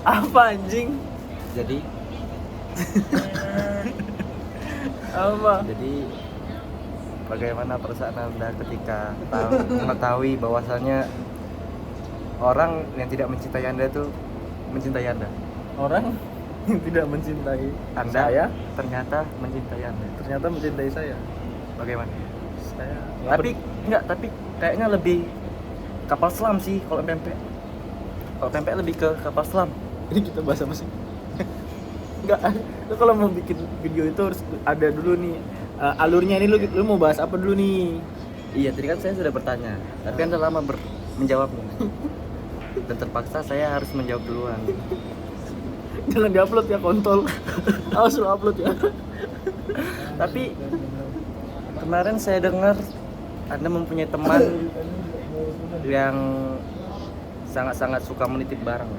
Apa anjing? Jadi Apa? bagaimana perasaan Anda ketika mengetahui bahwasannya orang yang tidak mencintai Anda itu mencintai Anda? Orang yang tidak mencintai Anda saya ternyata mencintai Anda. ternyata mencintai saya. Bagaimana? Saya Tapi kayaknya lebih kapal selam sih kalau pempek. Kalau pempek lebih ke kapal selam. ini kita bahas apa sih? Enggak, lu kalau mau bikin video itu harus ada dulu nih alurnya. Ini lu mau bahas apa dulu nih? Iya, tadi kan saya sudah bertanya, tapi Anda lama menjawabnya. Dan terpaksa saya harus menjawab duluan. Jangan diupload ya, kontol. Awas lu upload ya. Tapi kemarin saya dengar Anda mempunyai teman yang sangat-sangat suka menitip barang.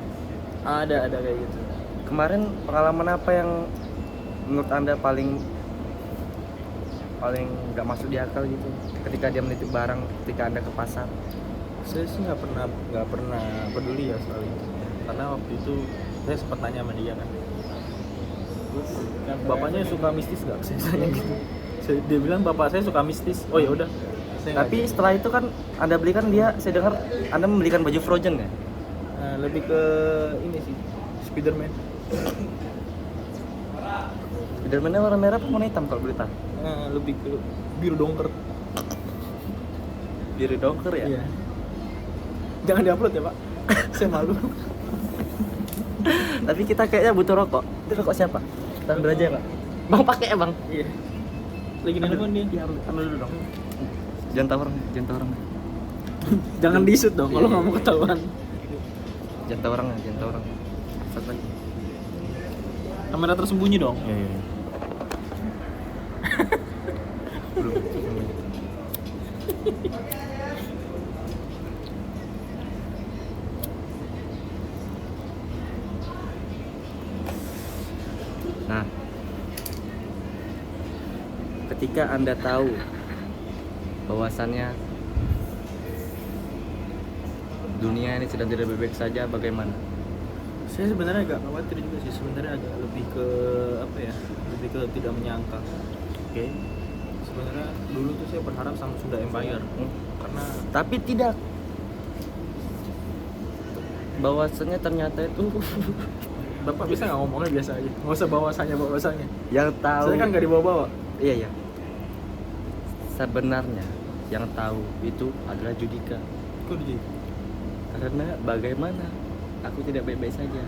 Ada kayak gitu. Kemarin pengalaman apa yang menurut Anda paling nggak masuk di akal gitu ketika dia menitip barang ketika Anda ke pasar? Saya sih nggak pernah peduli ya soal itu, karena waktu itu saya sempat nanya sama dia kan, bapaknya suka mistis nggak? Saya tanya gitu. Dia bilang bapak saya suka mistis. Oh ya udah. Tapi setelah itu kan Anda belikan dia, saya dengar Anda membelikan baju Frozen kan? Lebih ke ini sih, Spiderman. Spiderman-nya warna merah apa warna hitam kalau berita? Lebih ke biru dongker. Biru dongker ya? Iya. Jangan diupload ya pak. Saya malu. Tapi kita kayaknya butuh rokok. Itu rokok siapa? Kita ambil aja ya pak. Bang pakai ya bang? Iya. Lagi nelfon dia. Iya ambil dulu dong. Jangan tahu orang. Jangan di-shoot dong kalau nggak mau ketahuan. Jangan tahu orang. Satu lagi. Kamera tersembunyi dong. Iya. Belum. Nah, ketika Anda tahu bahwasannya dunia ini sedang tidak baik-baik saja, bagaimana? Saya sebenarnya agak khawatir juga sih, sebenarnya agak lebih ke apa ya, lebih ke tidak menyangka. Oke. Sebenarnya dulu tuh saya berharap sama Sunda Empire, karena Tapi tidak. Bahwasannya ternyata itu bapak bisa nggak ngomongnya biasa aja, nggak usah bahwasanya. yang tahu. Saya kan nggak dibawa-bawa. Iya. Sebenarnya yang tahu itu adalah Judika. Kok di? Karena bagaimana aku tidak baik-baik saja.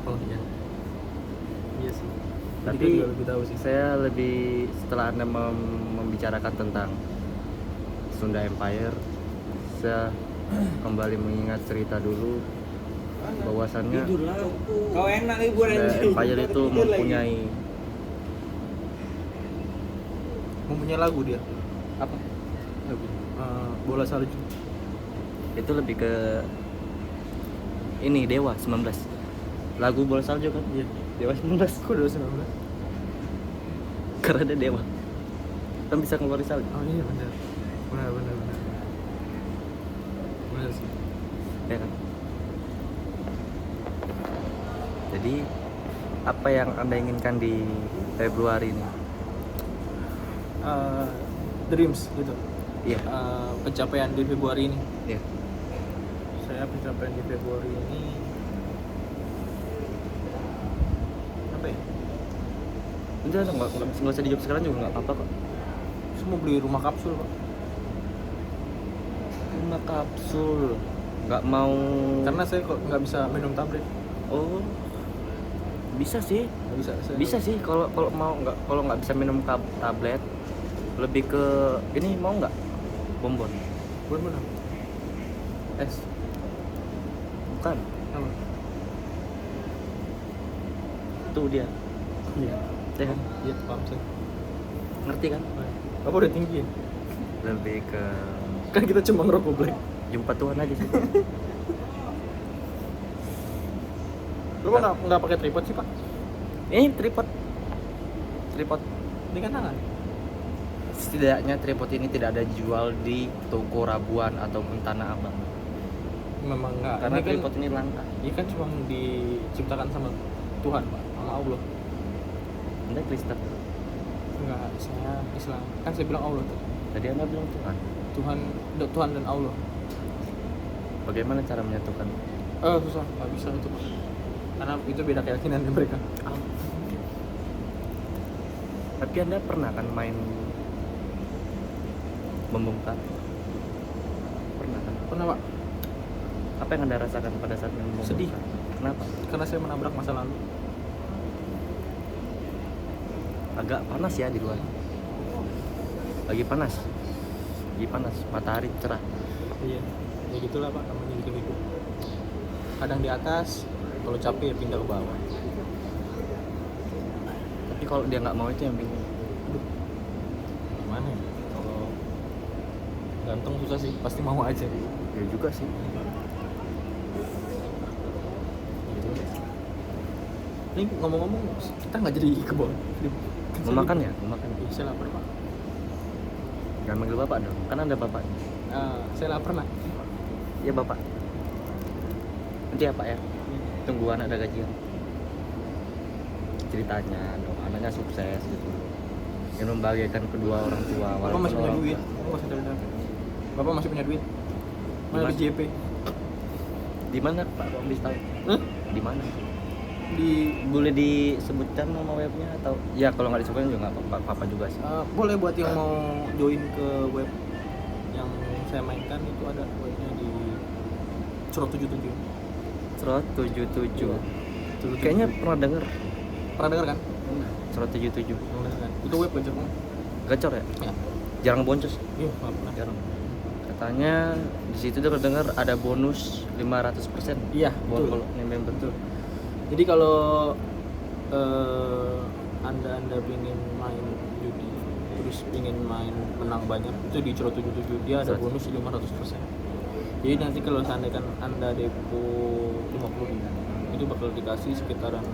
Oh iya. Iya sih. Tapi Dika juga lebih tahu sih. saya lebih setelah Anda membicarakan tentang Sunda Empire, saya kembali mengingat cerita dulu bahwasannya Kau enak libur Sunda Empire itu Mempunyai lagu dia. apa? Bola salju. Itu lebih ke ini Dewa 19. Lagu bola salju kan? Iya. Dewa 19. Kok udah 19? Karena dia dewa. Kan bisa ngeluarin salju. Oh iya benar. Benar sih. Ya kan? Jadi apa yang Anda inginkan di Februari ini? Dreams gitu. Iya. Pencapaian di Februari ini. Iya. Saya pencapaian di Februari ini apa ya? Udah nggak usah dijawab sekarang juga nggak apa-apa kok. Saya mau beli rumah kapsul pak. Rumah kapsul. Nggak mau. Karena saya kok nggak bisa minum tablet. Oh. Bisa sih. Nggak bisa. Bisa sih kalau nggak bisa minum tablet, lebih ke ini mau nggak bonbon? Bonbon apa? Es. Bukan. Apa? Tuh dia. Iya. Teh kan? Iya paham saya. Ngerti kan? Apa udah tinggi ya? Lebih ke Kan kita cuma ngerokok black. jumpa Tuhan aja sih. Lu kok nggak pakai tripod sih pak? Ini tripod. Ini kan tangan. Setidaknya tripod ini tidak ada jual di toko Rabuan ataupun Tanah Abang. memang enggak. Karena Ini kan, tripod ini langka. ini kan cuma diciptakan sama Tuhan, Pak, sama Allah. Anda Kristen. Enggak, saya Islam. Kan saya bilang Allah tuh. Tadi Anda bilang Tuhan. Tuhan dan Allah. Bagaimana cara menyatukan? Susah, nggak bisa itu, Pak. Karena itu beda keyakinan mereka. Tapi Anda pernah kan main membongkar? Pernah kan? Pernah, Pak? Apa yang Anda rasakan pada saat main membongkar? Sedih. Kenapa? Karena saya menabrak masa lalu. Agak panas ya di luar. Lagi panas. Matahari cerah. Iya, ya gitulah, Pak, namanya hidup. Kadang di atas, kalau capek ya pindah ke bawah. Tapi kalau dia nggak mau itu yang bingung. Gimana ya? Kalau ganteng susah sih, pasti mau aja. Ya juga sih. Ini ngomong-ngomong, kita nggak jadi ke bawah. Mau makan ya? Mau makan. Saya lapar, Pak. Jangan manggil bapak dong. Kan Anda bapak. Saya lapar, nak. Iya bapak. Nanti ya pak ya. Tunggu anak ada gajian. Ceritanya dong, anaknya sukses gitu. Yang membahagiakan kedua orang tua. Bapak masih punya duit. Bapak masih punya duit. Mana di JP? Di mana pak? Kok bisa tahu? Di mana? Boleh disebutkan nama webnya atau ya kalau nggak disebutkan juga nggak apa-apa juga sih. Boleh buat yang mau join ke web yang saya mainkan, itu ada webnya di Cerot 77. Cerot 77. Iya. Kayaknya pernah denger. Pernah dengar kan? Cerot 77. Pernah dengar kan? Itu web gacor kan? Gacor ya? Ya. Jarang boncos. Iya, nggak pernah. Jarang. Katanya di situ dengar ada bonus 500%. Iya, betul. Kalau member betul. Jadi kalau anda pingin main judi, terus pingin main menang banyak, itu di Cerot 77 dia ada bonus 500%. Jadi nanti kalau seandainya anda depo 50.000, itu bakal dikasih sekitaran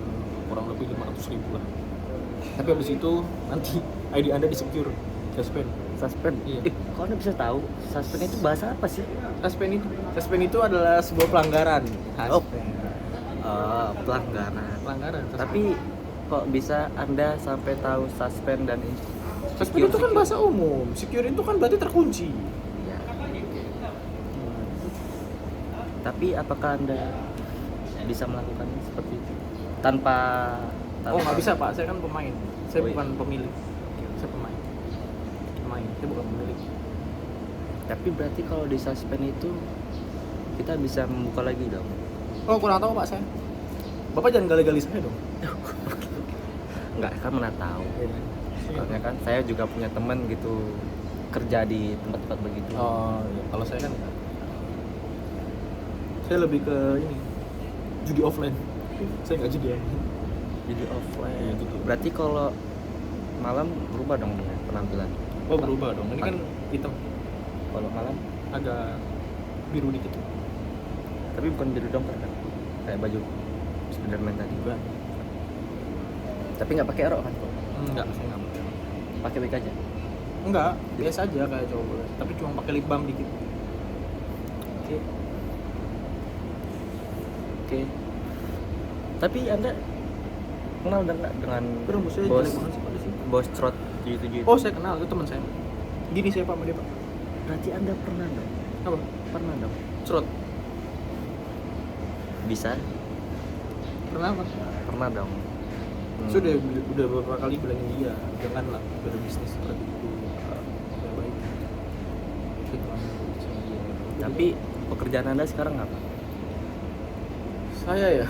kurang lebih 500.000 lah. Tapi habis itu nanti ID anda di-secure, suspend. Iya. Kok Anda bisa tahu? Suspend itu bahasa apa sih? Suspend itu adalah sebuah pelanggaran. Pelanggaran. Tapi kok bisa Anda sampai tahu suspend dan Suspend itu kan bahasa umum. Secure itu kan berarti terkunci. Ya. Tapi apakah Anda bisa melakukannya seperti itu tanpa Oh, nggak bisa, Pak. Saya kan pemain. Saya Oh, iya. bukan pemilik. Saya pemain. Saya bukan pemilik. Tapi berarti kalau di suspend itu kita bisa membuka lagi dong. Oh, kurang tahu, Pak, saya. Bapak jangan gali-gali saya dong. Enggak, kan mana tahu. Soalnya kan saya juga punya teman gitu kerja di tempat-tempat begitu. Oh, iya. Kalau saya kan enggak. Saya lebih ke ini. Judi offline. Saya nggak judi online. Jadi offline. Iya, gitu. Berarti kalau malam berubah dong penampilan. Oh, berubah dong. Ini kan hitam, Kalau malam agak biru dikit. tapi bukan biru dong kan? Kayak baju Spiderman tadi. Bukan. Tapi nggak pakai rok kan? Enggak, saya nggak pakai. Pakai wig aja. Enggak, biasa aja kayak cowok. Tapi cuma pakai lip balm dikit. Oke. Tapi Anda kenal nggak dengan Bro, saya bos jelek banget sih, Pak, di sini. bos Trot 77? Oh, saya kenal, itu teman saya. Gini saya Pak sama dia, Pak. Berarti Anda pernah dong? Apa? Pernah dong? Cerot. Bisa? Pernah apa? Pernah dong. Sudah beberapa kali bilangin dia, janganlah berbisnis seperti itu. Tidak baik. Saya telah berbisnis sama dia. Tapi pekerjaan Anda sekarang apa? Saya ya.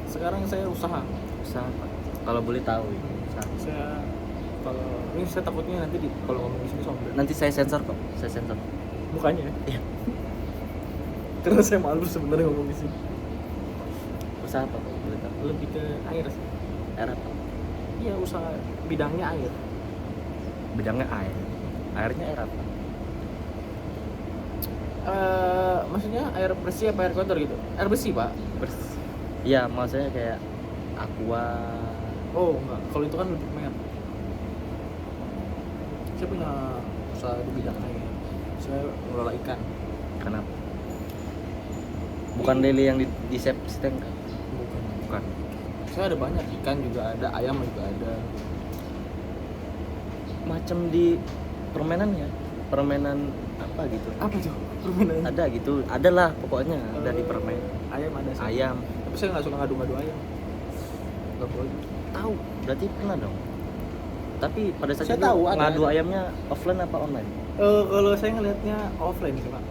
Sekarang saya usaha. Usaha apa? Kalau boleh tahu ya. Usaha. Saya kalau ini saya takutnya nanti kalau ngomong di sini sombong. Nanti saya sensor kok. Saya sensor. Mukanya ya. Iya. Karena saya malu sebenarnya ngomong di sini. Usaha apa? Boleh tahu? Lebih ke air sih. Air apa? Iya, usaha bidangnya air. Bidangnya air. Airnya air apa? Maksudnya air bersih apa air kotor gitu? Air bersih, Pak. Iya, maksudnya kayak aqua. Oh, enggak. Kalau itu kan lebih merek. Saya punya usaha di bidang air. saya mengelola ikan. Kenapa? Bukan Lele yang di seteng kan? Bukan. Saya ada banyak, ikan juga ada, ayam juga ada. Macam di permainan ya, permainan apa gitu? Apa tuh permainan? Ada gitu, adalah pokoknya ada di permen. Ayam ada sih. Ayam. Tapi saya nggak suka ngadu-ngadu ayam. Nggak boleh. Tahu, berarti pernah dong. Tapi pada saat Saya itu tahu, ada. ngadu ayamnya offline apa online? Kalau saya ngelihatnya offline sih pak.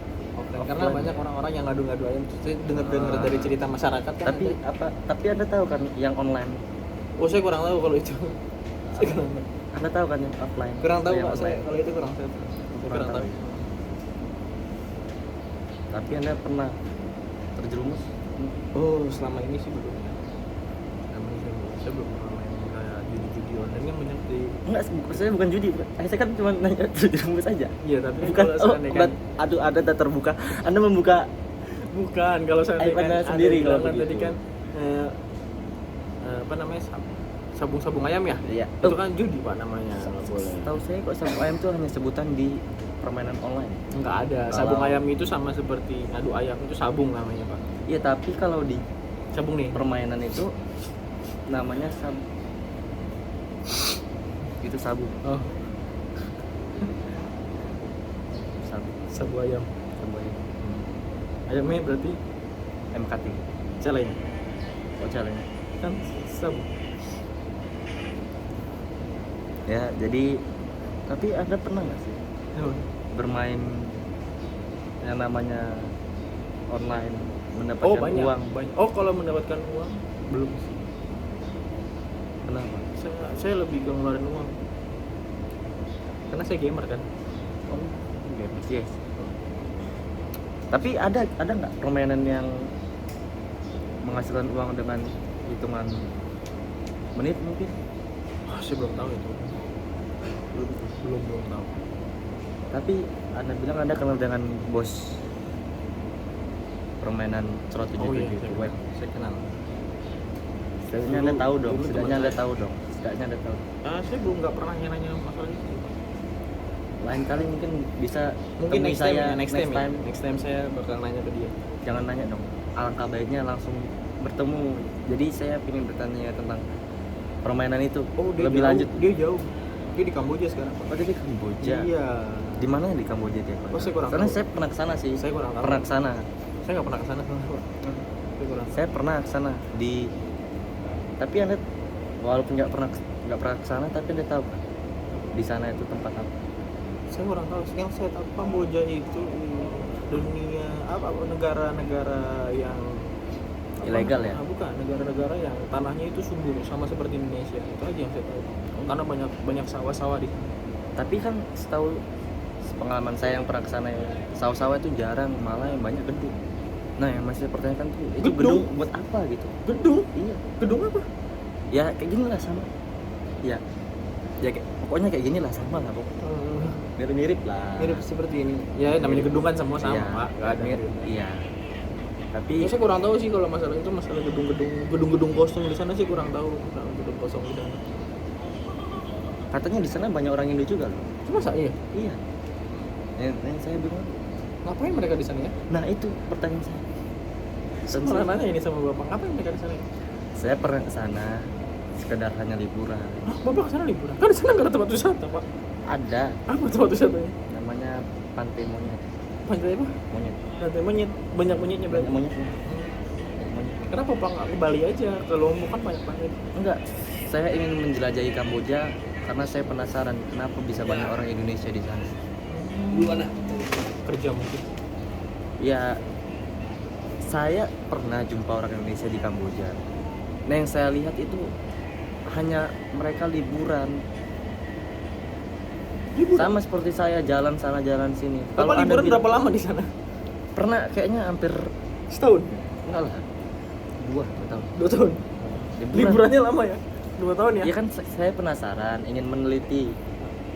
Karena Offline. banyak orang-orang yang ngadu-ngadu ayam. Saya dengar dari cerita masyarakat kan. Tapi ada. tapi Anda tahu kan yang online? Oh saya kurang tahu kalau itu. Saya kurang tahu. Anda tahu kan yang offline? Kurang tahu yang pak saya online? kalau itu kurang tahu. Kurang tahu. Tapi Anda pernah terjerumus? Oh selama ini sih belum. Saya belum pernah main kayak judi-judi online kan banyak di. Enggak, saya bukan judi. Saya kan cuma nanya terjerumus aja. Iya tapi Bukan. kalau Oh, seandainya kan. aduh, ada tak terbuka. Anda membuka Bukan kalau saya Aib Anda sendiri kalau kan begitu. tadi kan apa namanya sabung-sabung ayam ya? Iya. Itu kan judi pak namanya. Nggak boleh. Tahu saya kok sabung ayam itu hanya sebutan di permainan online. Enggak ada. Kalau- Sabung ayam itu sama seperti ngadu ayam itu sabung namanya pak. Iya, tapi kalau di Sabung nih. permainan itu namanya itu sabu. Oh Sabu. sabu ayam. Sabu ayam. Ayamnya berarti MKT. celeng Oh, challenge. kan sabu. Ya, jadi tapi Anda pernah nggak sih bermain yang namanya online mendapatkan Oh banyak. uang? Banyak. Oh kalau mendapatkan uang belum sih. Kenapa? Saya lebih ke ngeluarin uang. Karena saya gamer kan. Oh, yes. Tapi ada nggak permainan yang menghasilkan uang dengan hitungan menit mungkin? Saya belum tahu itu. Belum tahu. Tapi Anda bilang Anda kenal dengan bos permainan Cerot 77 Oh iya, web. saya kenal. Setidaknya Dulu- Anda tahu dong, dulu setidaknya teman Anda saya. tahu dong. Setidaknya Anda tahu. Saya belum nggak pernah nanya masalah itu. Lain kali mungkin bisa Mungkin temui next time, saya ya, next time saya bakal nanya ke dia. Jangan nanya dong. Alangkah baiknya langsung bertemu. Jadi saya ingin bertanya tentang permainan itu Dia lebih jauh, lanjut. Dia jauh. Dia di Kamboja sekarang. Pak. Oh, dia di Kamboja. Iya. Di mana di Kamboja dia? Oh, saya kurang Karena tahu. saya pernah ke sana sih. Saya kurang tahu. Pernah ke sana. Saya nggak pernah kesana. Saya kurang. Saya pernah ke sana di tapi Anda walaupun nggak pernah ke sana tapi Anda tahu kan di sana itu tempat apa? Saya kurang tahu. Yang saya tahu Kamboja itu dunia apa negara-negara yang Ilegal ya? Bukan, negara-negara yang tanahnya itu subur sama seperti Indonesia. Itu aja yang saya tahu. Karena banyak sawah-sawah di sana. Tapi kan setahu pengalaman saya yang pernah ke sana ya, sawah-sawah itu jarang, malah yang banyak gedung. Nah, yang masih saya pertanyakan tuh itu Gedung? gedung buat apa gitu? Gedung? Iya. Gedung apa? Ya kayak gini lah sama. Ya. Ya kayak pokoknya kayak gini lah sama lah pokoknya. Mirip-mirip lah. Mirip seperti ini. Ya namanya gedung kan semua sama, Iya, Pak. Nggak ada. mirip. Iya. Tapi Ya, saya kurang tahu sih kalau masalah itu, masalah gedung-gedung kosong di sana sih kurang tahu. Masalah gedung kosong di sana. katanya di sana banyak orang Indo juga loh. Cuma saya. Iya. Yang saya bingung. Ngapain mereka di sana ya? Nah, itu pertanyaan saya. Dan Malah saya- nanya ini sama Bapak, ngapain mereka di sana ya? Saya pernah ke sana sekedar hanya liburan. Hah, Bapak ke sana liburan? Kan di sana nggak ada tempat wisata, Pak. Ada Apa tempat wisatanya? namanya Pantai Monyet. Pantai apa? Monyet. Pantai monyet. Banyak monyetnya berarti. Banyak monyetnya. Banyak monyet. Kenapa Pak nggak ke Bali aja? Ke Lombok kan banyak banget. Enggak, saya ingin menjelajahi Kamboja karena saya penasaran kenapa bisa banyak orang Indonesia di sana. Di mana? Kerja mungkin. Ya, saya pernah jumpa orang Indonesia di Kamboja. Nah, yang saya lihat itu hanya mereka liburan. Sama seperti saya jalan sana jalan sini. Bapak Anda liburan bilang- berapa lama di sana? Pernah kayaknya hampir Setahun? enggak lah. 2 tahun. 2 tahun? Liburannya lama ya? 2 tahun ya? Ya kan saya penasaran, ingin meneliti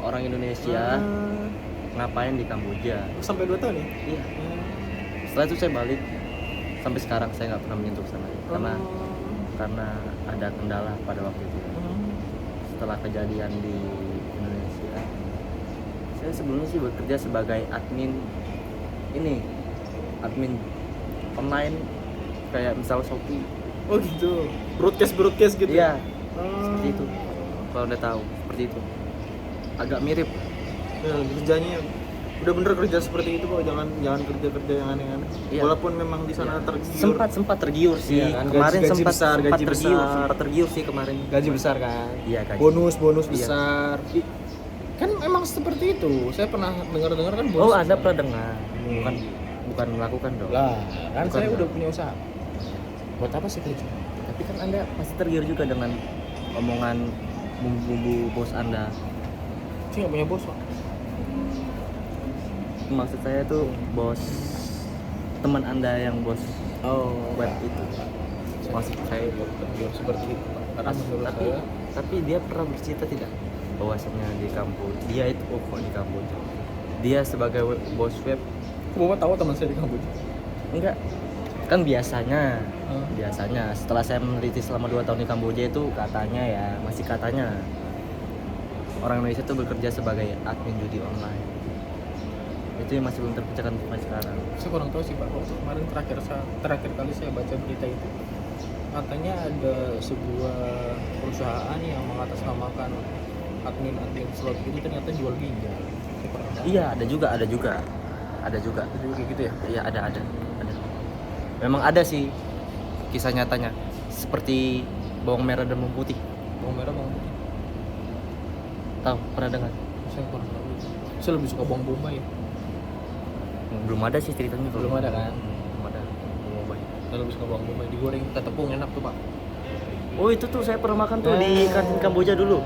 orang Indonesia ngapain di Kamboja. Sampai 2 tahun ya? Iya. Setelah itu saya balik. Sampai sekarang saya nggak pernah menyentuh sana karena ada kendala pada waktu itu. Setelah kejadian di Indonesia, Saya sebelumnya sih bekerja sebagai admin online kayak misal Shopee. Oh gitu. Broadcast gitu. Iya, Oh. seperti itu. Kalau udah tahu seperti itu. Agak mirip. Ya, kerjanya udah bener kerja seperti itu kok, jangan kerja yang aneh-aneh. Iya. Walaupun memang di sana tergiur. Sempat tergiur sih. Iya kan, Kemarin gaji sempat besar, gaji besar. sempat tergiur sih kemarin. Gaji besar kan. Iya, gaji. Bonus Iya. besar. Kan emang seperti itu. Saya pernah dengar kan bonus. Oh, Anda besar. pernah dengar? Bukan melakukan dong. Lah, kan Bukan saya dong. udah punya usaha. Buat apa sih kerja? Tapi kan Anda pasti tergiur juga dengan omongan bumbu bos Anda. Saya nggak punya bos kok. Maksud saya tuh bos teman Anda yang bos Oh, web itu. Maksud saya tergiur seperti itu, Pak. Karena menurut tapi saya tapi dia pernah bercerita tidak bahwasanya di kampus dia itu kok di kampus dia sebagai bos web Bapak tahu teman saya di kampus. enggak kan biasanya Hmm. biasanya setelah saya meneliti selama 2 tahun di Kamboja itu katanya ya masih katanya orang Indonesia itu bekerja sebagai admin judi online itu yang masih belum terpecahkan sampai sekarang. Saya kurang tahu sih Pak. Waktu kemarin terakhir kali saya baca berita itu, katanya ada sebuah perusahaan yang mengatasnamakan admin slot itu ternyata jual ginjal. Saya kurang tahu. Iya ada juga Ada juga kayak gitu ya. iya ada memang ada sih kisah nyatanya seperti bawang merah dan bawang putih. Bawang merah, bawang putih. Tahu pernah dengar? Saya kurang tahu. Saya lebih suka bawang bombay. Belum ada sih ceritanya kalau Belum ada kan? belum ada bawang bombay. Saya lebih suka bawang bombay digoreng kita tepung enak tuh Pak. Oh itu tuh saya pernah makan tuh di kantin Kamboja dulu.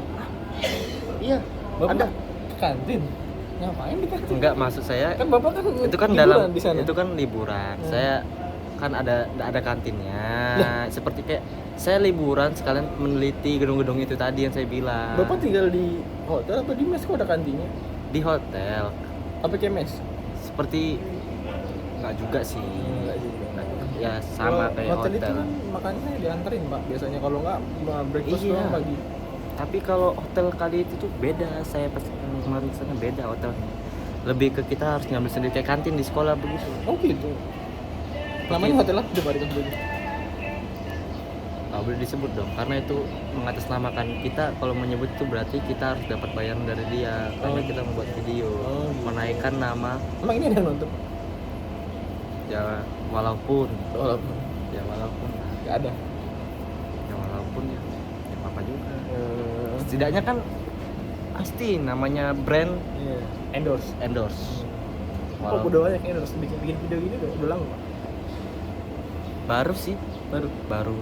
Iya Bapak ada. ke kantin. Ngapain di kantin? Enggak maksud saya Kan Bapak kan itu kan liburan dalam di sana. itu kan liburan. Saya kan ada kantinnya. Seperti kayak saya liburan sekalian meneliti gedung-gedung itu tadi yang saya bilang. Bapak tinggal di hotel apa di mes kok ada kantinnya? Di hotel. Apa kayak mes? Seperti enggak juga sih. Enggak juga. Ya sama Kalau kayak hotel hotel. itu kan makannya dianterin Pak. Biasanya kalau nggak breakfast Iya. doang pagi. Tapi kalau hotel kali itu tuh beda. Saya pas kemarin kesana beda hotelnya. Lebih ke kita harus ngambil sendiri kayak kantin di sekolah begitu. Oh gitu. Namanya hotel apa coba di Kamboja? Nggak boleh disebut dong, karena itu mengatasnamakan kita. Kalau menyebut itu berarti kita harus dapat bayaran dari dia karena kita membuat video gitu. menaikkan nama. Emang ini ada yang nonton? Ya walaupun Walaupun nggak ada. ya apa juga. Setidaknya kan pasti namanya brand Iya. Endorse. Oh, Walaupun udah banyak endorse bikin video gini udah lama Pak. baru sih Baru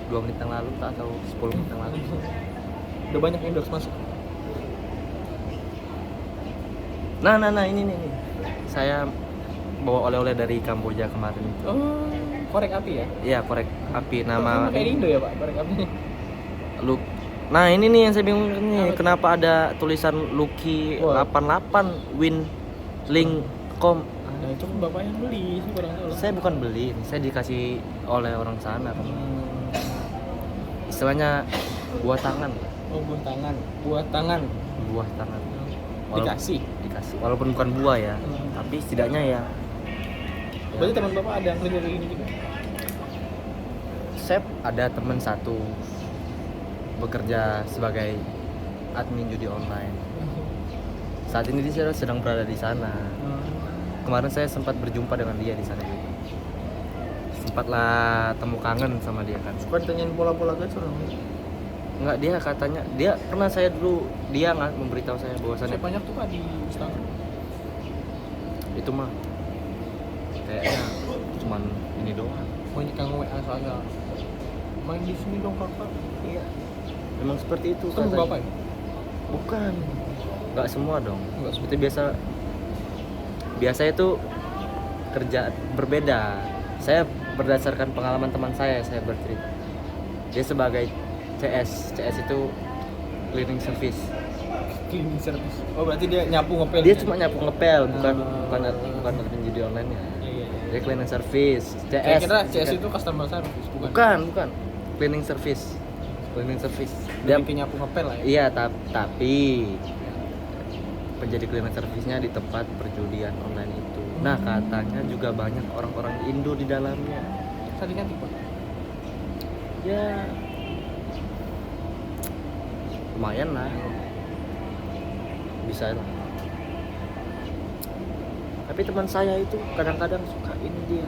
2 menit yang lalu atau 10 menit yang lalu. udah banyak endorse masuk. Nah ini nih. Saya bawa oleh-oleh dari Kamboja kemarin. Oh, korek api ya? Iya, korek api nama kayak di Indo ya Pak, korek api. Nah, ini nih yang saya bingung nih, Apa? kenapa ada tulisan Lucky Wah. 88 Win Link Com. Nah itu kan bapak yang beli sih kurang tahu lah. Saya bukan beli, saya dikasih oleh orang sana. Istilahnya buah tangan. Oh buah tangan. Buah tangan. Dikasih. Dikasih. Walaupun bukan buah ya, tapi setidaknya ya. Berarti teman bapak ada yang kerja kayak gini juga? Saya ada teman satu bekerja sebagai admin judi online. Saat ini dia sedang berada di sana. Kemarin saya sempat berjumpa dengan dia di sana juga. Sempatlah temu kangen sama dia kan. Suka ditanyain pola-pola gacor dong. Enggak, dia katanya dia pernah saya dulu dia nggak memberitahu saya bahwasannya Saya banyak tuh Pak di Instagram. itu mah kayaknya cuman ini doang. Banyak yang WA saya. Main di sini dong kakak. Iya. Memang seperti itu Itu katanya. bapak ya? Bukan. Enggak semua dong. Enggak Seperti biasa itu kerja berbeda. Saya berdasarkan pengalaman teman saya bercerita. Dia sebagai CS itu cleaning service. Cleaning service. Oh berarti dia nyapu ngepel. Dia cuma nyapu ngepel, bukan Ah. bukan admin judi online ya. Iya. Dia cleaning service. Saya CS. kira CS itu customer service bukan. Cleaning service. Dia Dia bikin nyapu ngepel lah ya. iya tapi menjadi cleaning service-nya di tempat perjudian online itu. Nah, katanya juga banyak orang-orang Indo di dalamnya. Tadi kan tipe. Ya lumayan lah, bisa lah. Tapi teman saya itu kadang-kadang suka ini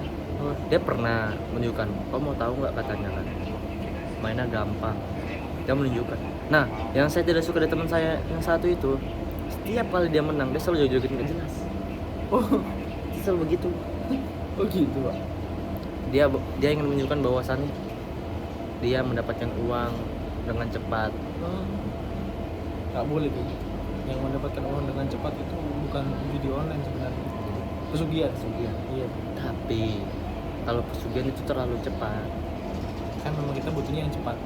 dia pernah menunjukkan, kau mau tahu nggak, katanya kan mainnya gampang, dia menunjukkan. Nah, yang saya tidak suka dari teman saya yang satu itu, setiap kali dia menang dia selalu joget-joget nggak jelas. Dia selalu begitu. Oh gitu pak. Dia ingin menunjukkan bahwasannya dia mendapatkan uang dengan cepat. Nggak boleh tuh. Yang mendapatkan uang dengan cepat itu bukan judi online sebenarnya. Pesugihan. Iya. Tapi kalau pesugihan itu terlalu cepat. Kan memang kita butuhnya yang cepat.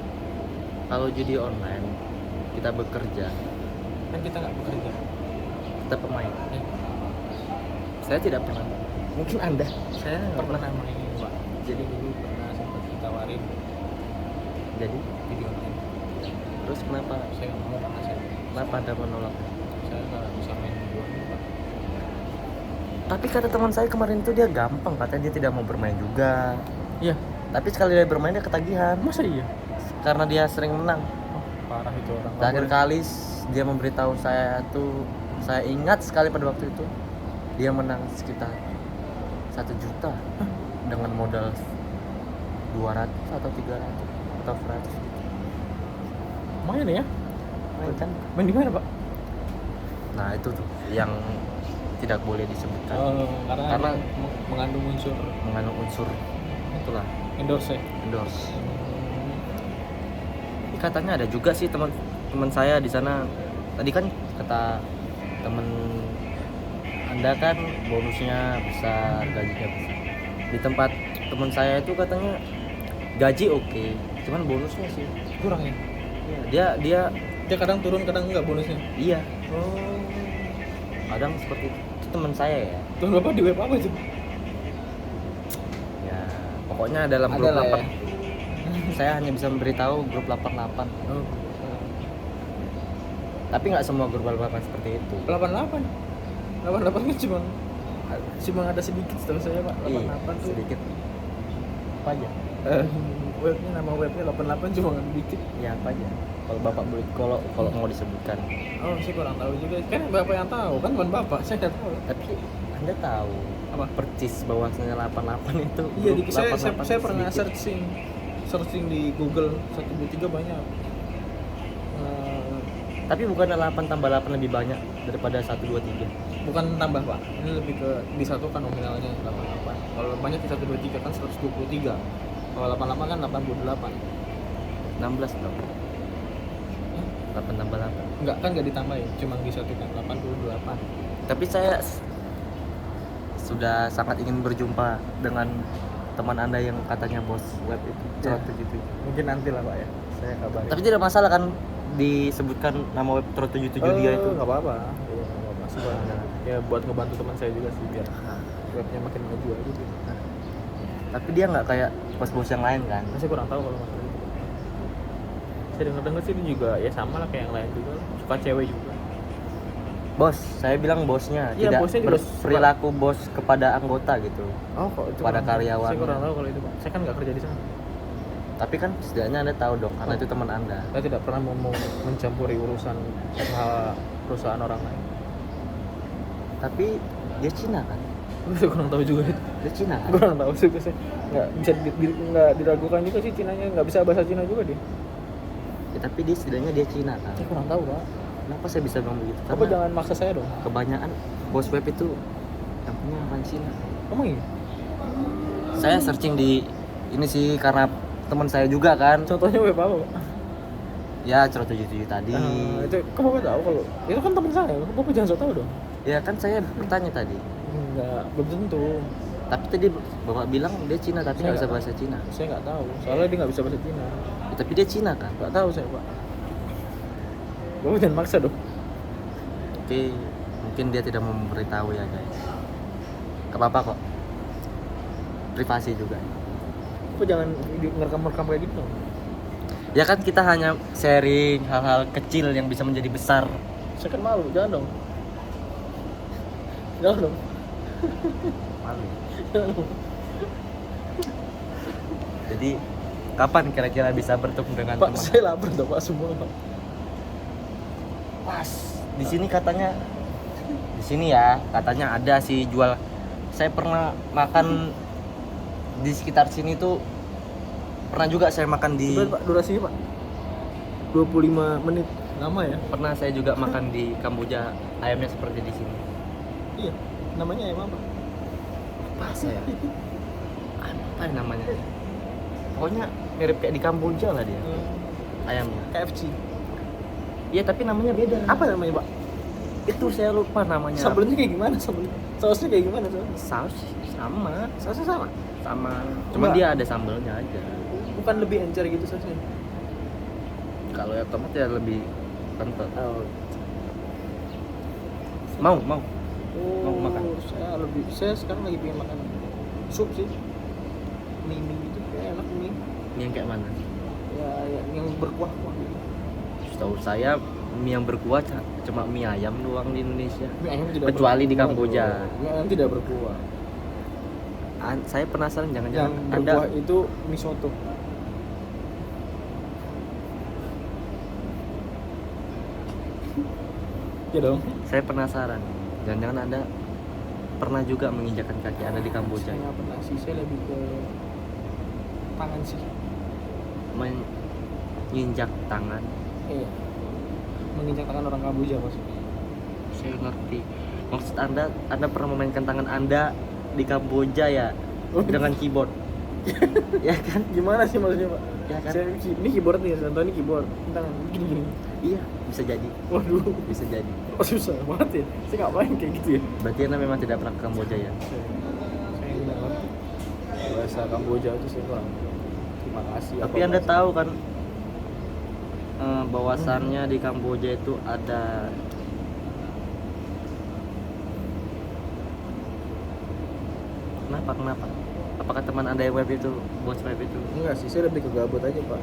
Kalau judi online kita bekerja, Kan kita nggak bekerja. kita pemain. Eh, Saya tidak pernah. Mungkin Anda. saya nggak pernah main pak. Jadi dulu pernah sempat ditawarin Jadi judi online. terus kenapa Saya nggak mau karena Anda menolak? saya nggak bisa main jual pak. Tapi kata teman saya kemarin itu dia gampang, katanya dia tidak mau bermain juga. Iya. Tapi sekali dia bermain dia ketagihan. Masa iya? Karena dia sering menang. Oh, parah itu orang. Terakhir kali dia memberitahu saya tuh, saya ingat sekali pada waktu itu dia menang sekitar 1 juta dengan modal 200 atau 300 atau 100. Main ya? Main kan? Main di mana pak? Nah itu tuh yang tidak boleh disebutkan Karena mengandung unsur mengandung unsur itulah endorse ya? endorse. Katanya ada juga sih teman saya di sana. Tadi kan kata temen Anda kan bonusnya besar, gajinya besar. Di tempat teman saya itu katanya gaji oke, cuman bonusnya sih Kurang ya? dia Dia kadang turun kadang enggak bonusnya. iya Oh. kadang seperti itu teman saya ya. Tuh bapak di web apa sih? Ya pokoknya dalam grup Ada lah 8 saya hanya bisa memberitahu grup 88. Oh. Tapi nggak semua grup 88 seperti itu. 88 kan cuma ada sedikit setahu saya pak. 88 tuh sedikit. Apa aja? webnya, nama webnya 88 cuma dikit. Ya apa aja? Kalau bapak boleh, kalau mau disebutkan. Oh saya kurang tahu juga. Kan bapak yang tahu kan bukan bapak, saya nggak tahu. Tapi Anda tahu Apa? percis bahwasanya 88 itu Iya, grup saya pernah sedikit. searching di Google 123 banyak. Tapi bukan 8 tambah 8 lebih banyak daripada 1 2 3. Bukan tambah pak, ini lebih ke disatukan nominalnya 88. Kalau banyak di 123 kan 123. Kalau 88 kan 88. 16 dong. 8 tambah 8. Enggak ditambahin, cuma disatukan 88. Tapi saya sudah sangat ingin berjumpa dengan teman Anda yang katanya bos web itu. Ya. Cerot 77. Mungkin nanti lah pak ya, saya kabarin. Tapi tidak masalah kan disebutkan nama web Cerot 77 dia itu. Nggak apa-apa. Iya, nggak apa-apa. Sebenarnya ya buat ngebantu teman saya juga sih biar webnya makin maju aja gitu. Tapi dia nggak kayak bos-bos yang lain kan. Saya kurang tahu kalau masalah itu. Saya dengar sih dia juga ya sama lah kayak yang lain juga, suka cewek juga. Bos, saya bilang bosnya, Iya, tidak bosnya juga berperilaku bos kepada anggota gitu. Oh, kok itu Pada kurang- karyawan. Saya kurang tahu kalau itu pak. Saya kan nggak kerja di sana. Tapi kan setidaknya Anda tahu dong, karena itu teman Anda. Saya tidak pernah mau mencampuri urusan hal perusahaan orang lain. Tapi dia Cina kan? Saya kurang tahu juga itu. Dia Cina kan? Kurang tahu juga saya. Nggak bisa nggak diragukan juga sih Cinanya, nggak bisa bahasa Cina juga dia. Ya, tapi dia setidaknya dia Cina kan? Saya kurang tahu pak. Kenapa saya bisa bilang begitu? Apa jangan maksa saya dong? Kebanyakan bos web itu yang punya orang Cina. Emang iya? Saya searching di ini sih karena teman saya juga kan. Contohnya web apa pak? Ya Cerot 77 tadi. Itu kok bapak tahu kalau itu kan teman saya, bapak jangan so tahu dong. Ya kan saya bertanya tadi. Enggak, belum tentu. Tapi tadi bapak bilang dia Cina tapi nggak bisa Saya bahasa Cina. Saya nggak tahu, soalnya dia nggak bisa bahasa Cina. Ya, tapi dia Cina kan. Nggak tahu saya pak. Bapak jangan maksa dong. Tapi mungkin dia tidak mau memberitahu ya guys. Gak apa-apa kok. Privasi juga. Bapak jangan ngerekam kayak gitu dong. Ya kan kita hanya sharing hal-hal kecil yang bisa menjadi besar. Saya kan malu, jangan dong. Jangan dong. Malu. Jadi kapan kira-kira bisa bertemu dengan Pak, teman? saya lapar tuh Pak semua Pak. Pas di sini katanya, di sini ya katanya ada sih jual. Saya pernah makan di sekitar sini tuh, pernah juga saya makan di, Coba Pak durasinya Pak. 25 menit. Lama ya? pernah saya juga makan di Kamboja, ayamnya seperti di sini. Iya. Namanya ayam apa? Apa saya? Apa namanya? Pokoknya mirip kayak di Kamboja lah dia ayamnya. KFC. Iya tapi namanya beda. Apa namanya Pak? Itu saya lupa namanya. Sambelnya kayak gimana sambelnya? Sausnya kayak gimana tuh? Saus sama, Sausnya sama? cuman Enggak. dia ada sambelnya aja. Bukan lebih encer gitu sausnya? Kalau yang tomat ya lebih kental. Oh. Mau Oh, makan? Saya sekarang lagi pengen makan sup sih. Mie gitu kayak enak mie. Mie yang kayak mana? Ya, yang berkuah-kuah gitu. Setahu saya mie yang berkuah cuma mie ayam doang di Indonesia. Mie ayam tidak Kecuali di berkuah, Kamboja. bro. Mie ayam tidak berkuah. Saya penasaran Yang jangan-jangan berkuah Anda itu mie soto. Ya dong. saya penasaran jangan-jangan Anda pernah juga menginjakan kaki Anda di Kamboja. Saya nggak pernah sih, saya lebih ke tangan sih. Menginjak tangan. Iya. Menginjak tangan orang Kamboja maksudnya. Saya ngerti. Maksud Anda pernah memainkan tangan Anda di Kamboja ya dengan keyboard. Ya kan? Gimana sih maksudnya Pak? Ya kan? Ini keyboard nih, contoh ini keyboard. Tangan gini. Iya, bisa jadi. Waduh, Bisa jadi. oh susah banget ya. Saya nggak main kayak gitu ya. Berarti Anda memang tidak pernah ke Kamboja ya? Saya nggak ngerti. Bahasa Kamboja itu saya kurang. Terima kasih. Tapi apa Anda bahasa? tahu kan bahwasannya di Kamboja itu ada Kenapa? Apakah teman Anda yang web itu, bos web itu? Enggak sih, saya lebih ke gabut aja Pak.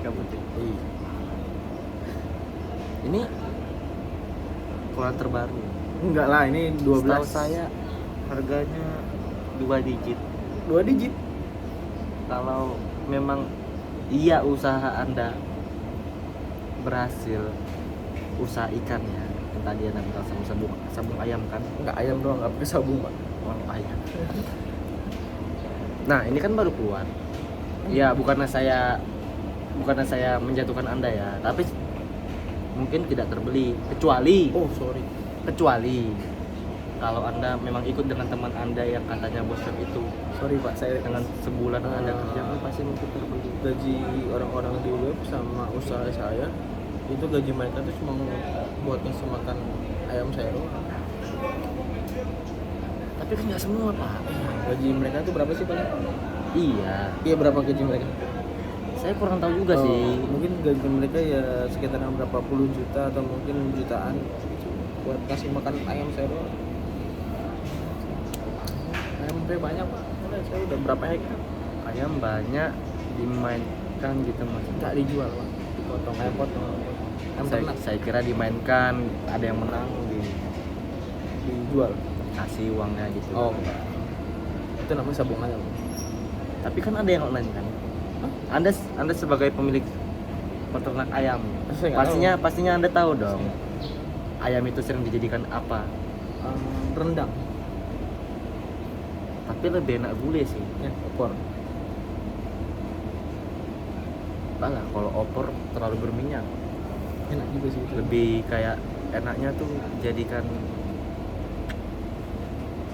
Gabut ya? Iya. Ini keluaran terbaru. Enggak lah, ini 12. Setahu saya harganya 2 digit. 2 digit. Kalau memang iya usaha Anda berhasil, usaha ikannya yang tadi Anda bilang sabung ayam kan? Enggak ayam doang, enggak pakai sabun Pak. Wow, ayam. Nah, ini kan baru keluar. Ya, bukannya saya menjatuhkan Anda ya, tapi mungkin tidak terbeli kecuali Oh, sorry. kalau Anda memang ikut dengan teman Anda yang katanya bos web itu, Sorry Pak, saya dengan sebulan Anda kerja pasti mungkin terbeli. gaji orang-orang di web sama usaha saya itu gaji mereka tuh cuma buat ngasih makan ayam saya doang. Tapi kan nggak semua Pak. Gaji mereka tuh berapa sih Pak? Iya, Iya, berapa gaji mereka? saya kurang tahu juga sih. Mungkin gaji mereka ya sekitar berapa puluh juta atau mungkin jutaan gitu, buat kasih makan ayam saya doang. Ayam saya banyak Pak. Saya udah berapa hektar? Ayam banyak dimainkan gitu mas. Nggak dijual Pak. Dipotong ayam potong. Ayam ternak Saya kira dimainkan, ada yang menang dijual. dikasih uangnya gitu. Oh, enggak. Itu namanya sabung ayam. Tapi kan ada yang online kan. Anda sebagai pemilik peternak ayam, Saya nggak pastinya Anda tahu dong. Ayam itu sering dijadikan apa? Rendang. Tapi lebih enak gulai sih. Ya, opor. Lah kalau opor terlalu berminyak. Enak juga sih itu. Lebih kayak enaknya tuh jadikan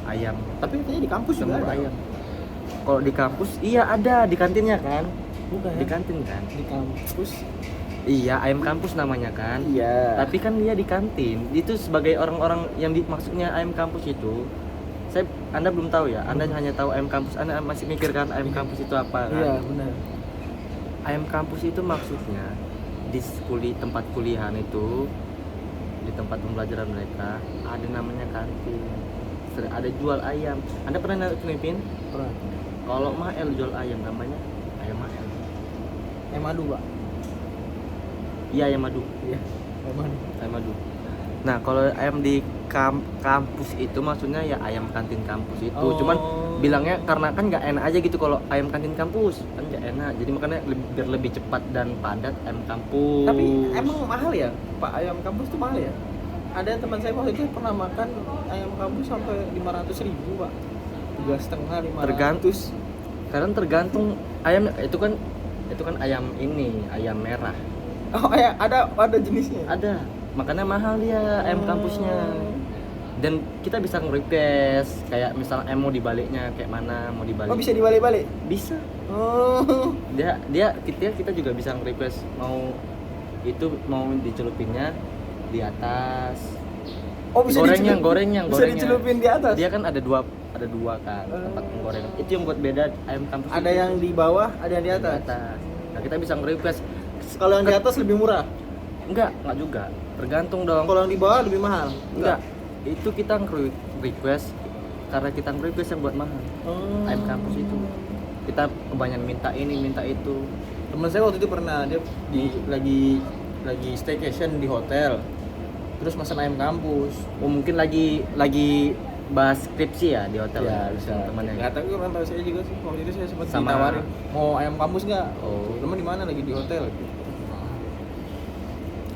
ayam. Tapi katanya di kampus juga Semur ada. ayam. Kalau di kampus iya ada di kantinnya kan? Bukan. Di kantin kan? Di kampus. Iya, ayam kampus namanya kan. Iya. Tapi kan dia di kantin. Itu sebagai orang-orang yang maksudnya ayam kampus itu. Anda belum tahu ya. Anda hanya tahu ayam kampus. Anda masih mikir kan ayam kampus itu apa kan? Iya, benar. Ayam kampus itu maksudnya di tempat kuliahan itu, di tempat pembelajaran mereka ada namanya kantin. Ada jual ayam. Anda pernah lihat Filipin? Pernah. Kalau Mael jual ayam namanya ayam Mael. Ayam madu Pak. Iya ayam madu. Iya. Ayam madu. Ayam madu. Nah, kalau ayam di kampus itu maksudnya ya ayam kantin kampus itu. Oh. Cuman bilangnya karena kan nggak enak aja gitu kalau ayam kantin kampus kan nggak enak. Jadi makanya biar lebih cepat dan padat ayam kampus. Tapi emang mahal ya Pak, ayam kampus tuh mahal ya? Ada teman saya waktu itu pernah makan ayam kampus sampai 500.000 Pak. 3,5 500. Tergantung. Karena tergantung ayam itu kan ayam ini ayam merah. Oh ya, ada jenisnya. Ada. Makanya mahal dia ayam kampusnya. Dan kita bisa nge-request kayak misalnya mau dibaliknya kayak mana, mau dibalik. Oh bisa dibalik-balik? Bisa. Oh. Kita juga bisa nge-request mau dicelupinnya di atas. Oh bisa gorengnya. Bisa dicelupin di atas. Dia kan ada dua kan tempat menggoreng. Itu yang buat beda ayam kampus. Ada itu. yang di bawah, ada yang di Di atas. Nah, kita bisa nge-request. Kalau yang di atas lebih murah. Enggak juga. Tergantung dong. Kalau yang di bawah lebih mahal. Enggak. Itu kita nge-request karena kita nge-request yang buat mahal. Oh. Ayam kampus itu. Kita kebanyakan minta ini, minta itu. Temen saya waktu itu pernah dia lagi staycation di hotel. Terus makan ayam kampus. Oh, mungkin lagi bahas skripsi ya di hotel. Ya bisa. Temannya. Nggak tahu orang tahu saya juga sih. Waktu itu saya sempat Sama- ditawarin mau ayam kampus nggak? Oh. Temen di mana lagi di hotel?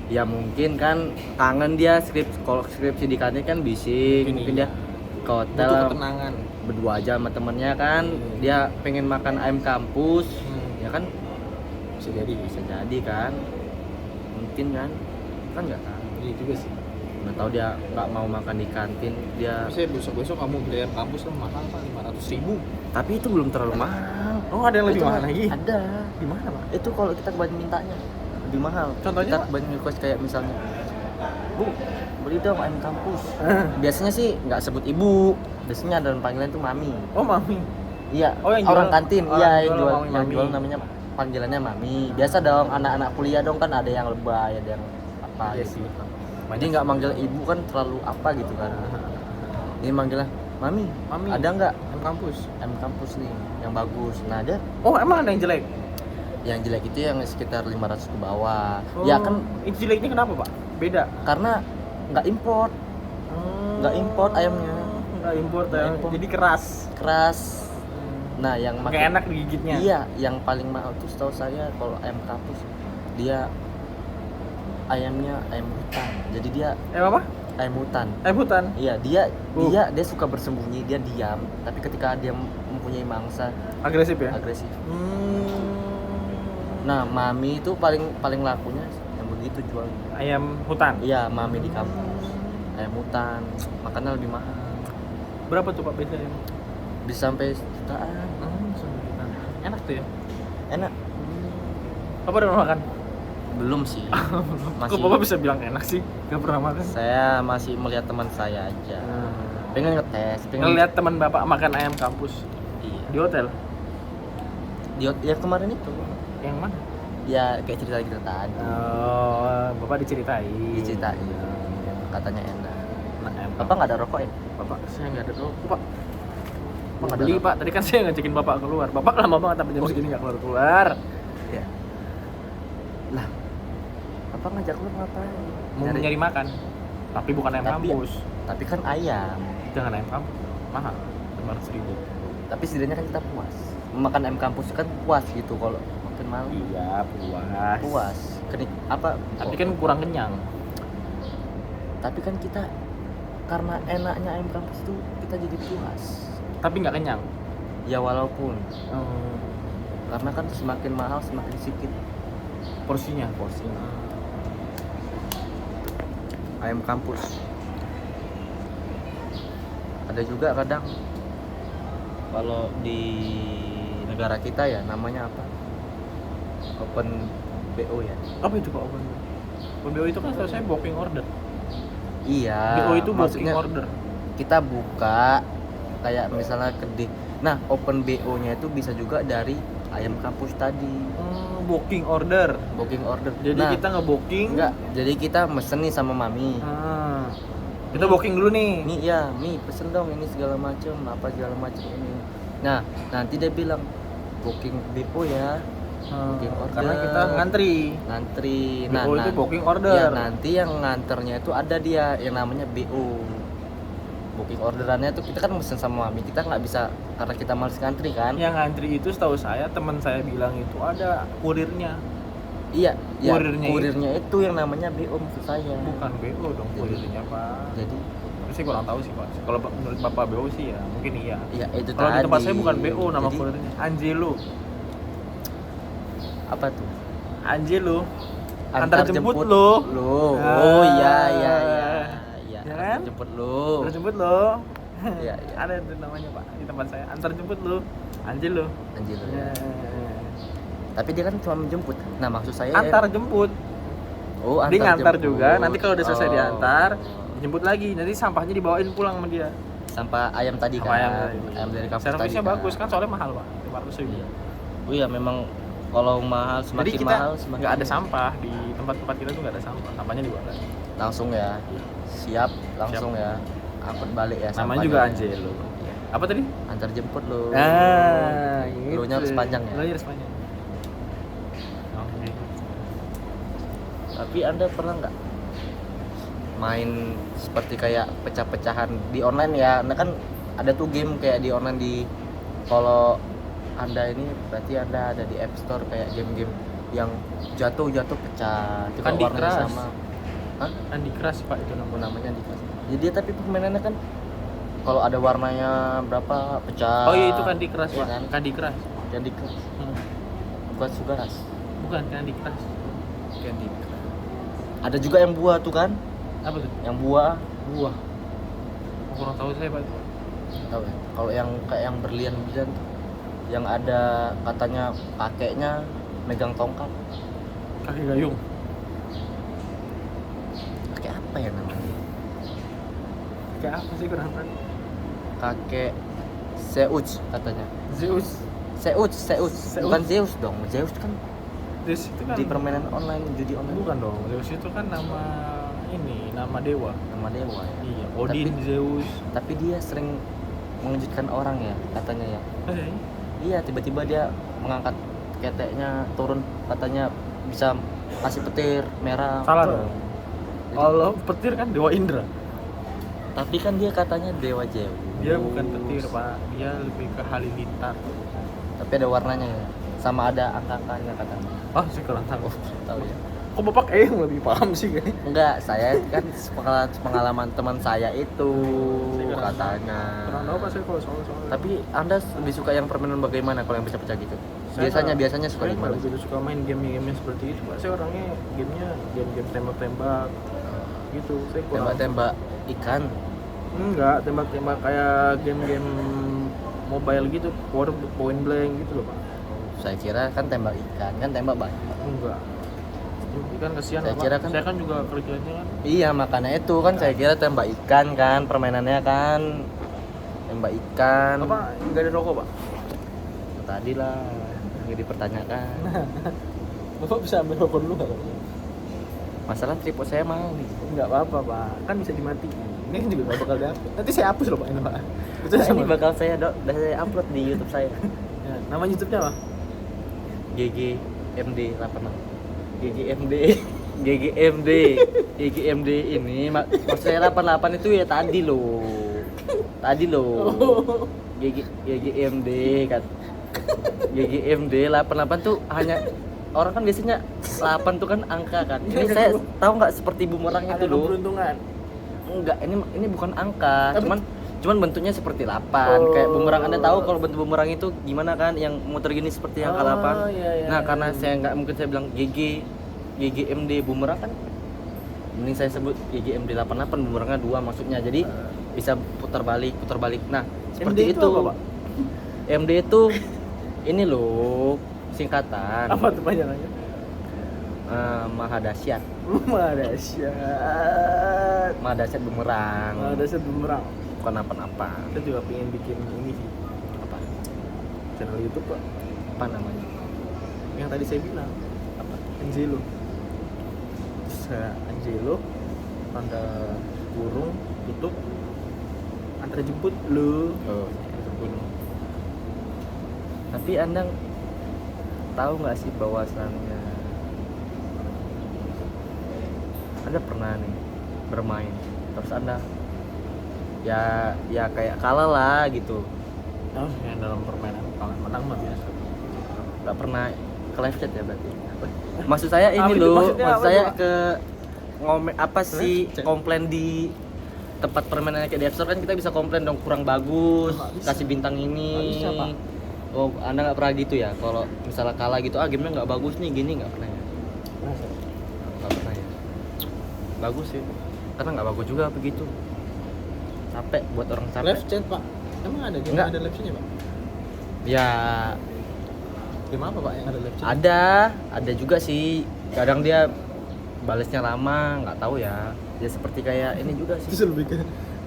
Ya mungkin kan kangen dia kalau skripsi di kantin kan bising. Mungkin iya. dia ke hotel Butuh ketenangan. berdua aja sama temennya kan. Hmm. Dia pengen makan ayam kampus. Ya kan Bisa jadi kan. Mungkin kan nggak tahu. Iya juga sih. Nggak tahu dia nggak mau makan di kantin dia. Saya besok kamu beli ayam kampus lah mahal Pak, 500.000. Tapi itu belum terlalu mahal. Oh ada yang lebih Itu mahal lagi? Ada. Di mana Pak? Itu kalau kita kebanyakan mintanya lebih mahal. Contohnya, kita Pak? kebanyakan request kayak misalnya, Bu, beli dong ayam kampus. Biasanya sih nggak sebut ibu. Biasanya ada panggilan tuh mami. Oh mami. Iya. Oh, yang orang jual- kantin. orang Iya jual yang mami. jual namanya panggilannya mami. Biasa dong anak-anak kuliah dong kan ada yang lebay, ada yang apa Iya gitu. sih. Jadi nggak manggil ibu kan terlalu apa gitu kan. Ini manggilnya mami. Mami. Ada nggak Ayam kampus. ayam kampus nih yang bagus? Nah ada. Oh emang ada yang jelek? Yang jelek itu yang sekitar 500 ke bawah. Oh, Ya kan itu jeleknya kenapa Pak? Beda. karena nggak import Nggak import ayamnya. Nggak import Nggak ya. import. Jadi keras. keras. Nah yang Nggak enak digigitnya. Iya, yang paling mahal tuh setahu saya kalau ayam kampus dia ayamnya ayam hutan. Jadi dia Apa? ayam hutan. Ayam hutan. Iya, dia Oh. dia suka bersembunyi, dia diam. Tapi ketika dia mempunyai mangsa Agresif ya? agresif. Hmm. Nah, mami itu paling lakunya yang begitu jual. Ayam hutan. Iya, mami di kampus. Ayam hutan, makanya lebih mahal. Berapa tuh Pak biasanya? Bisa sampai jutaan. Sebulan. Enak tuh ya? Enak. Apa udah pernah makan? Belum sih. Kok Bapak bisa bilang enak sih? Gak pernah makan? Saya masih melihat teman saya aja. Pengen ngetes, pengen Ngeliat teman Bapak makan ayam kampus Iya. di hotel. Ya kemarin itu. Yang mana? Ya kayak cerita kita tadi. Oh, Bapak diceritain. Diceritain. Katanya enak. Nah, ayam Bapak nggak ada rokok ya? Bapak, saya nggak ada rokok Pak. Bapak Mau ada beli rokok? Pak, tadi kan saya ngajakin Bapak keluar. Bapak lama banget tapi jam segini nggak keluar. Ya. Lah. Bapak ngajak lu ngapain? Mau nyari makan, tapi bukan ayam Tapi- kampus. Tapi kan ayam. Jangan ayam kampus, mahal, 500.000. Tapi setidaknya kan kita puas. Makan ayam kampus kan puas gitu kalau makan malam. Iya, puas. Puas. Apa? Tapi kan kurang kenyang. Tapi kan kita karena enaknya ayam kampus tuh kita jadi puas. Tapi nggak kenyang. Ya walaupun Oh, karena kan semakin mahal semakin sedikit porsinya. ayam kampus. Ada juga kadang kalau di negara kita ya namanya apa? Open BO ya. Apa itu Pak Open BO? Open BO itu kan setahu saya booking order. Iya. BO itu booking maksudnya order. kita buka kayak misalnya kedai. Nah, open BO-nya itu bisa juga dari ayam kampus tadi. Booking order. Booking order. Jadi Nah, kita nge-booking. enggak. Jadi kita mesen nih sama mami. Kita booking dulu nih. Nih ya, Mi pesen dong ini segala macam, apa segala macam ini. Nah, nanti dia bilang booking BO ya. Karena kita ngantri. Nah, BO itu booking order. Ya, nanti yang nganternya itu ada dia yang namanya BO. Booking orderannya tuh kita kan mesen sama mami, kita nggak bisa karena kita males ngantri kan. Yang ngantri itu setahu saya teman saya bilang itu ada kurirnya. Iya, ya, Kurirnya kurirnya itu yang namanya BO maksud saya. Bukan BO dong kurirnya, Pak. Jadi Tapi saya kurang tahu sih, Pak. Kalau menurut Bapak BO sih ya mungkin iya. ya itu Kalau di tempat tadi. saya bukan BO nama Jadi, kurirnya. Angelo. apa tuh? Angelo. Antar jemput lo. Oh iya. Ya Antar kan? jemput lo. Antar jemput lo. Iya. Ada itu namanya, Pak, di tempat saya. Antar jemput lo. Angelo. Anjir. Ya. Tapi dia kan cuma menjemput. Nah, maksud saya Antar jemput. Oh, Dia ngantar jemput. juga. Nanti kalau udah selesai Oh. diantar, jemput lagi. Nanti sampahnya dibawain pulang sama dia. Sampah ayam tadi Sama kan. ayam. Ayam dari kampus tadi. Servisnya bagus kan, soalnya mahal, Pak. 500 ribu. Iya. Oh iya, memang kalau mahal Jadi semakin kita mahal semakin nggak ada sampah di tempat-tempat kita tuh nggak ada sampah. Sampahnya dibawa lagi. langsung ya. Siap, langsung ya. Angkut balik ya Namanya sampahnya. juga Angelo. Iya. Apa tadi? Antar jemput lo. Gitu. Lo-nya harus panjang ya? Lo-nya harus panjang. Oke. Tapi Anda pernah nggak main seperti kayak pecah-pecahan di online ya? Anda kan ada tuh game kayak di online di kalau Anda ini berarti Anda ada di App Store kayak game-game yang jatuh pecah, itu Candy warnanya Crush. sama. Hah? Candy Crush, Pak, itu Namanya di kelas. Jadi dia tapi permainannya kan kalau ada warnanya berapa pecah. Oh iya, itu Candy Crush, Iya Pak. kan? Candy Crush. Candy Crush. Hmm. Bukan Sugaras. Bukan Candy Crush. Candy Crush. Ada juga yang buah tuh kan? Apa tuh? Yang buah. Buah. Kurang tahu saya, Pak. Tahu ya? Kalau yang kayak yang berlian-berlian tuh, yang ada katanya kakeknya megang tongkat. Kaki gayung. Kakek apa ya namanya? Kayak apa sih, kurang tahu. Kakek Zeus katanya. Zeus. Zeus. Bukan Zeus dong. Zeus kan Zeus itu kan di permainan online, judi online. bukan dong. Zeus itu kan nama ini, nama dewa. Nama dewa ya. Iya, Odin, Zeus. Tapi dia sering mengejutkan orang ya katanya ya. Iya, tiba-tiba dia mengangkat keteknya turun, katanya bisa kasih petir merah. Salah dong. Jadi- Kalau petir kan dewa Indra. Tapi kan dia katanya dewa Zeus. Dia bukan petir, Pak. Dia lebih ke halilintar. Tapi ada warnanya ya. Sama ada angka-angkanya katanya. Ah, saya kurang tahu. Tahu ya. Kok Bapak yang lebih paham sih kayaknya? Enggak, saya kan pengalaman teman saya itu Saya kurang katanya. Kurang tahu, Pak, saya kalau soal-soal. Tapi Anda lebih suka yang permainan bagaimana kalau yang pecah-pecah gitu? Biasanya suka saya di mana? nggak begitu suka main game-game seperti itu, Pak. Saya orangnya gamenya game-game tembak-tembak gitu. Saya kurang. Tembak-tembak ikan. Enggak, tembak-tembak kayak game-game mobile gitu, point blank gitu loh, Pak. Saya kira kan tembak ikan, kan tembak banyak. Enggak. Ikan kasihan, Saya Pak. kira kan- Saya kan juga kerjanya kan. Iya, makanya itu kan saya kira tembak ikan kan permainannya kan. Tembak ikan. Bapak enggak ada rokok, Pak? Tadi lah yang dipertanyakan. Bapak bisa ambil rokok dulu enggak, Pak? Masalah tripod saya mahal nih. Enggak apa-apa, Pak. Kan bisa dimatiin. Ini kan juga gak bakal dapet. Nanti saya hapus loh, Pak, ini, Pak. Itu Nah, sama. ini bakal saya saya upload di YouTube saya. Ya, nama YouTube-nya apa? GGMD 86. GGMD ini maksud saya 88 itu ya tadi loh. GGMD kan. GGMD 88 tuh hanya orang kan biasanya 8 tuh kan angka kan. Ini saya tahu nggak seperti bumerang itu Ada loh. keberuntungan. Enggak, ini bukan angka, Tapi- cuman bentuknya seperti 8. Oh. Kayak bumerang, Anda tahu kalau bentuk bumerang itu gimana kan, yang muter gini seperti angka 8. Iya, Nah, karena saya nggak mungkin saya bilang GGMD bumerang kan. Mending saya sebut GGMD 88, bumerangnya 2 maksudnya. Jadi bisa putar balik. Nah, seperti MD itu apa, Pak? MD itu ini loh singkatan. Apa tuh panjangannya? Maha dahsyat. Maha dahsyat Bumerang. bumerang. Bukan apa-apa. Saya juga pengen bikin ini sih, Apa? channel YouTube, Pak. Apa namanya? Yang tadi saya bilang apa? Angelo. Angelo tanda kurung tutup antara jemput lu. Oh, tapi Anda tahu nggak sih bahwasannya Anda pernah nih bermain terus Anda ya kayak kalah lah gitu, Oh, yang dalam permainan kalau menang mah biasa. nggak pernah ke live chat ya berarti? Maksud saya ini Apa itu? loh, Maksudnya maksud apa saya itu, Pak? ke apa sih Live chat? komplain di tempat permainan kayak di App Store kan kita bisa komplain dong kurang bagus, Nggak bisa. kasih bintang ini. Nggak bisa, Pak. Oh, Anda nggak pernah gitu ya? Kalau misalnya kalah gitu, gamenya nggak bagus nih, gini nggak pernah ya? Nggak pernah ya? Bagus sih, karena nggak bagus juga begitu. Capek buat orang capek. Live chat, Pak. Emang ada game Nggak. ada live chatnya, Pak? Ya Game apa, Pak, yang ada live chat? ada juga sih. Kadang dia balasnya lama, nggak tahu ya. Ya seperti kayak ini juga sih. Itu lebih ke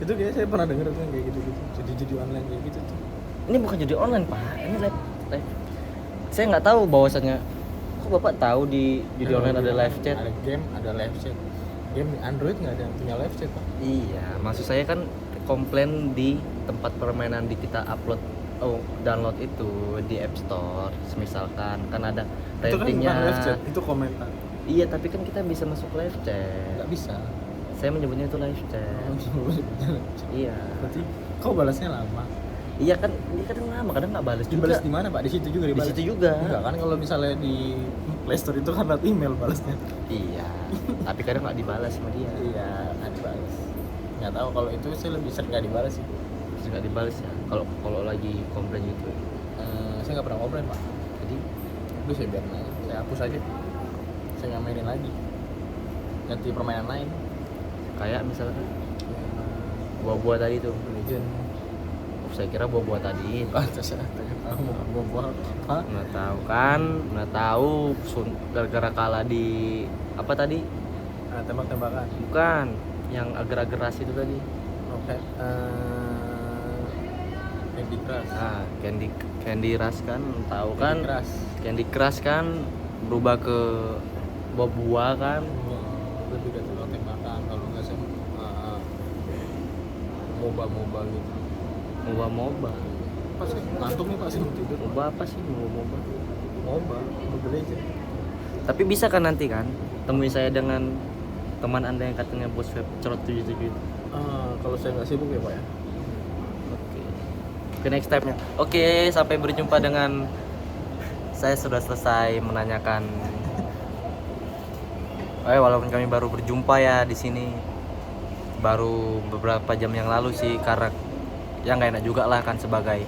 itu kayak saya pernah dengar tuh yang kayak gitu-gitu. Jadi online kayak gitu tuh. Ini bukan jadi online pak, ini live. Saya nggak tahu bahwasannya. Kok bapak tahu di online ada live chat? Ada game, ada live chat. Game di Android nggak ada yang punya live chat, Pak. Iya, maksud saya kan komplain di tempat permainan di kita download itu di App Store, misalkan kan ada Itu kan ratingnya. bukan live chat, itu komentar. Iya, tapi kan kita bisa masuk live chat. Nggak bisa. Saya menyebutnya itu live chat. Iya. Berarti kau balasnya lama. Iya kan, dia kadang lama, kadang nggak balas juga. Dibalas di mana, Pak? Di situ juga Di dibalas. situ juga. Enggak kan kalau misalnya di Play Store itu kan lewat email balasnya. Iya. Tapi kadang nggak dibalas sama dia. Iya, nggak dibalas. Nggak tahu kalau itu saya lebih sering nggak dibalas sih. Terus nggak dibalas ya. Kalau lagi komplain gitu. Saya nggak pernah komplain, Pak. Jadi Udah saya biarin aja, saya hapus aja. Saya nggak mainin lagi. Ganti permainan lain. kayak misalkan buah-buah tadi tuh. Legend. Saya kira buah-buah tadi. Ah, saya tahu mau buah apa? Nggak tahu gara-gara kalah di apa tadi? Tembak-tembakan. Bukan, yang agar-agar ras itu tadi. Oke. Candy Crush. Nah, Candy Rush kan, tahu Candy kan? Crush. Candy Crush kan berubah ke buah-buah kan. Lebih dari tembak-tembakan kalau nggak saya moba gitu. MOBA. Apa sih? Ngantuk nih, Pak, sih mau tidur. MOBA apa sih MOBA? Mobile Legends. Tapi bisa kan nanti kan temui saya dengan teman Anda yang katanya bos web cerot 77 itu. Kalau saya nggak sibuk ya, Pak ya. Oke, next step-nya. Oke, sampai berjumpa dengan saya sudah selesai menanyakan. Walaupun kami baru berjumpa ya di sini, baru beberapa jam yang lalu sih, karena ya nggak enak juga lah kan sebagai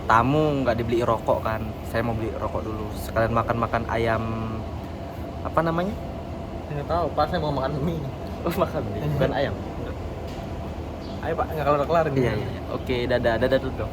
tamu nggak dibeli rokok kan. Saya mau beli rokok dulu, sekalian makan ayam apa namanya? Nggak tahu, Pak, saya mau makan mie. Oh, makan bukan ayam. Ayo, Pak, nggak kelar-kelar Iya. Oke, dadah dulu dong.